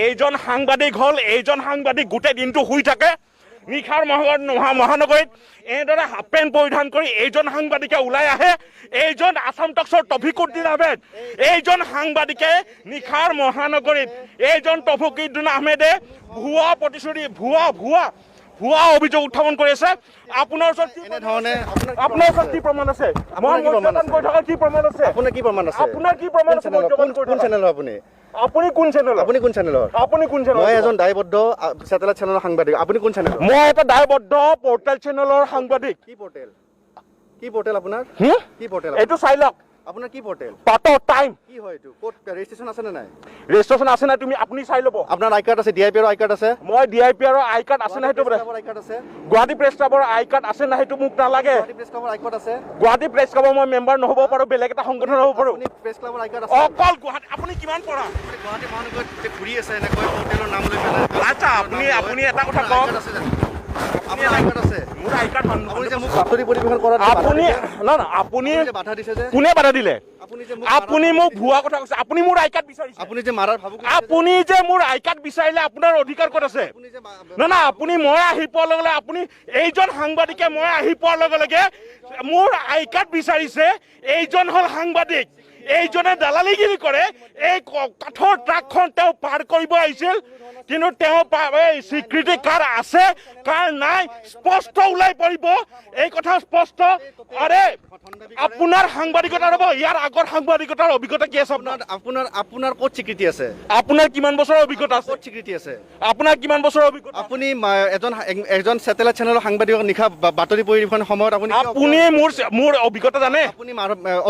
এইজন সাংবাদিক হল এইজন সাংবাদিক গোটেই দিনটো শুই থাকে নিশাৰ মহানগৰীত এনেদৰে হাফ পেণ্ট পৰিধান কৰি এইজন সাংবাদিকে ওলাই আহে এইজন আসাম টক্সৰ তফিকুদ্দিন আহমেদ এইজন সাংবাদিকে নিশাৰ মহানগৰীত এইজন তফিকুদ্দিন আহমেদে ভুৱা প্ৰতিশ্ৰুতি ভুৱা অভিযোগ উত্থাপন কৰি আছে আপোনাৰ ওচৰত কি প্ৰমাণ আছে মই মদ্যপান কৰি থকা কি প্ৰমাণ আছে আপোনাৰ কি প্ৰমাণ আছে আপোনাৰ কি প্ৰমাণ আছে কোন চেনেলৰ আপুনি কোন চেনেলৰ মই এজন দায়বদ্ধ স্যাটেলাইট চেনেলৰ সাংবাদিক আপুনি কোন চেনেলৰ মই এটা দায়বদ্ধ পৰ্টেল চেনেলৰ সাংবাদিক কি পৰ্টেল আপোনাৰ কি পৰ্টেল এইটো চাই লওক আপোনাৰ কি পৰ্টেল পাতৰ টাইম কি হয় এইটো ক'ত ৰেজিষ্ট্ৰেচন আছে নে নাই ৰেজিষ্ট্ৰেচন আছে না তুমি আপুনি চাই ল'ব আপোনাৰ আই কাৰ্ড আছে ডিআইপি ৰ আই কাৰ্ড আছে মই ডিআইপি ৰ আই কাৰ্ড আছে না সেইটো আই কাৰ্ড আছে গুৱাহাটী প্ৰেছ ক্লাবৰ আই কাৰ্ড আছে না সেইটো মোক নালাগে গুৱাহাটী প্ৰেছ ক্লাবৰ আই কাৰ্ড আছে গুৱাহাটী প্ৰেছ ক্লাবৰ মই মেম্বাৰ নহ'ব পাৰো বেলেগ এটা সংগঠন হ'ব পাৰো আপুনি প্ৰেছ ক্লাবৰ আই কাৰ্ড আছে অকল গুৱাহাটী আপুনি কিমান পঢ়া গুৱাহাটী মহানগৰীত যে ঘূৰি আছে এনেকৈ পৰ্টেলৰ নাম লৈ পেলাই আচ্ছা আপুনি এটা কথা কওক আপোনাৰ আই কাৰ্ড আছে মোৰ আই কাৰ্ড আপুনি যে মোক বাতৰি পৰিৱেশন কৰাত আপুনি না আপুনি যে বাধা দিছে যে কোনে বাধা দিলে আপুনি মোক ভুৱা কথা কৈছে আপুনি মোৰ আই কাৰ্ড বিচাৰিছে আপুনি যে মাৰাৰ ভাবুক আপুনি যে মোৰ আই কাৰ্ড বিচাৰিলে আপোনাৰ অধিকাৰ ক'ত আছে আপুনি যে না আপুনি মই আহি পোৱাৰ লগে লগে আপুনি এইজন সাংবাদিকে মই আহি পোৱাৰ লগে লগে মোৰ আই কাৰ্ড বিচাৰিছে এইজন হ'ল সাংবাদিক এইজনে দালালিগিৰি কৰে এই কাঠৰ ট্ৰাকখন তেওঁ পাৰ কৰিব আহিছিল কিন্তু তেওঁ স্বীকৃতি কাৰ আছে কাৰ নাই স্পষ্ট ওলাই পৰিব এই কথা স্পষ্ট আৰে আপোনাৰ সাংবাদিকতাৰ হ'ব ইয়াৰ আগৰ সাংবাদিকতাৰ অভিজ্ঞতা কি আছে আপোনাৰ ক'ত স্বীকৃতি আছে আপোনাৰ কিমান বছৰৰ অভিজ্ঞতা আছে ক'ত স্বীকৃতি আছে আপোনাৰ কিমান বছৰৰ অভিজ্ঞতা আপুনি এজন স্যাটেলাইট চেনেলৰ সাংবাদিকক নিশা বাতৰি পৰিৱেশন সময়ত আপুনি মোৰ অভিজ্ঞতা জানে আপুনি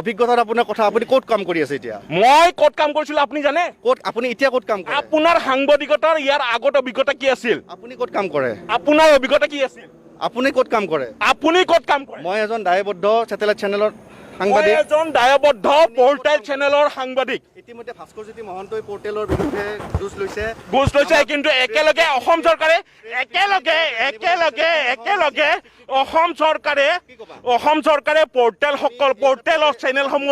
অভিজ্ঞতাৰ আপোনাৰ কথা আপুনি ক'ত কাম কৰি আছে এতিয়া মই ক'ত কাম কৰিছিলো আপুনি জানে ক'ত আপুনি এতিয়া ক'ত কাম কৰে আপোনাৰ সাংবাদিকতাৰ ইয়াৰ আগত অভিজ্ঞতা কি আছিল আপুনি ক'ত কাম কৰে আপোনাৰ অভিজ্ঞতা কি আছিল আপুনি ক'ত কাম কৰে আপুনি ক'ত কাম কৰে মই এজন দায়বদ্ধ স্যাটেলাইট চেনেলৰ সাংবাদিক এজন দায়বদ্ধ পৰ্টেল চেনেলৰ সাংবাদিক ইতিমধ্যে ভাস্কৰজ্যোতি মহন্তই পৰ্টেলৰ বিৰুদ্ধে যুঁজ লৈছে কিন্তু একেলগে অসম চৰকাৰে অসম চৰকাৰে পৰ্টেলৰ চেনেলসমূহ